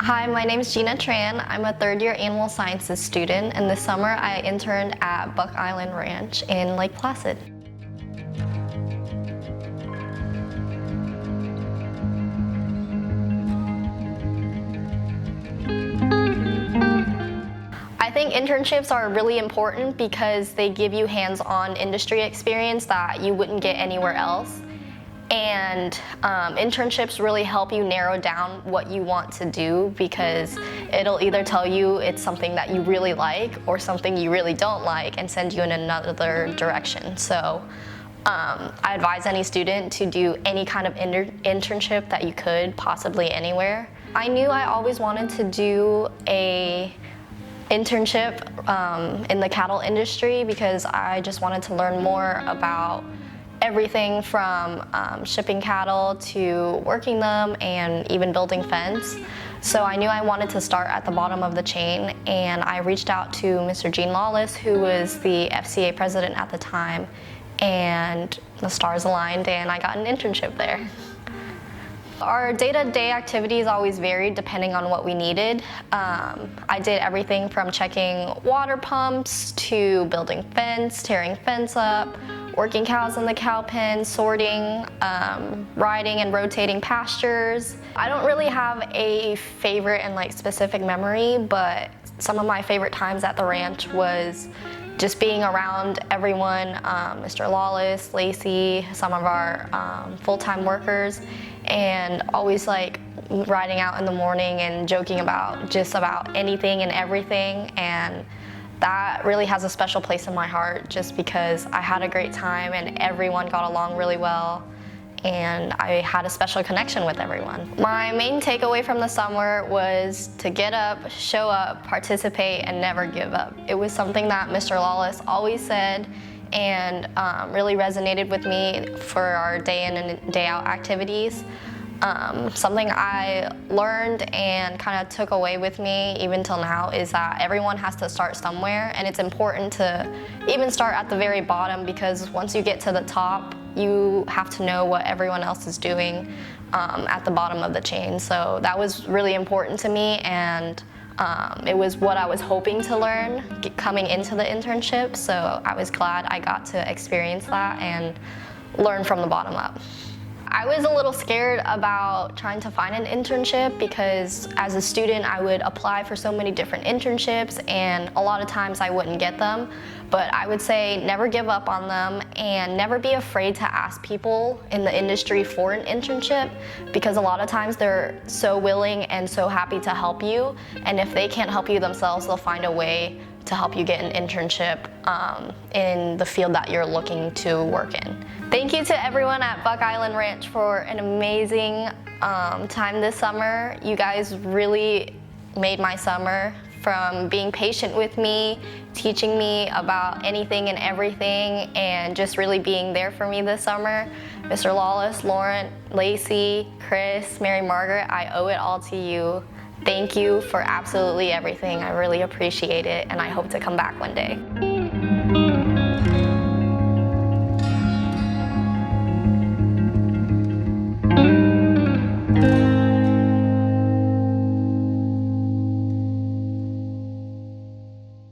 Hi, my name is Gina Tran. I'm a third-year animal sciences student, and this summer I interned at Buck Island Ranch in Lake Placid. I think internships are really important because they give you hands-on industry experience that you wouldn't get anywhere else. And internships really help you narrow down what you want to do, because it'll either tell you it's something that you really like or something you really don't like and send you in another direction. So I advise any student to do any kind of internship that you could, possibly anywhere. I knew I always wanted to do a internship in the cattle industry because I just wanted to learn more about everything from shipping cattle to working them and even building fence. So I knew I wanted to start at the bottom of the chain, and I reached out to Mr. Gene Lawless, who was the FCA president at the time, and the stars aligned and I got an internship there. Our day-to-day activities always varied depending on what we needed. I did everything from checking water pumps to building fence, tearing fence up, working cows in the cow pen, sorting, riding and rotating pastures. I don't really have a favorite and specific memory, but some of my favorite times at the ranch was just being around everyone, Mr. Lawless, Lacey, some of our full-time workers, and always riding out in the morning and joking about just about anything and everything. And that really has a special place in my heart just because I had a great time and everyone got along really well, and I had a special connection with everyone. My main takeaway from the summer was to get up, show up, participate, and never give up. It was something that Mr. Lawless always said and really resonated with me for our day in and day out activities. Something I learned and kind of took away with me even till now is that everyone has to start somewhere, and it's important to even start at the very bottom, because once you get to the top, you have to know what everyone else is doing at the bottom of the chain. So that was really important to me, and it was what I was hoping to learn coming into the internship, so I was glad I got to experience that and learn from the bottom up. I was a little scared about trying to find an internship because as a student I would apply for so many different internships and a lot of times I wouldn't get them. But I would say never give up on them and never be afraid to ask people in the industry for an internship, because a lot of times they're so willing and so happy to help you, and if they can't help you themselves, they'll find a way to help you get an internship in the field that you're looking to work in. Thank you to everyone at Buck Island Ranch for an amazing time this summer. You guys really made my summer, from being patient with me, teaching me about anything and everything, and just really being there for me this summer. Mr. Lawless, Lauren, Lacey, Chris, Mary Margaret, I owe it all to you. Thank you for absolutely everything. I really appreciate it, and I hope to come back one day.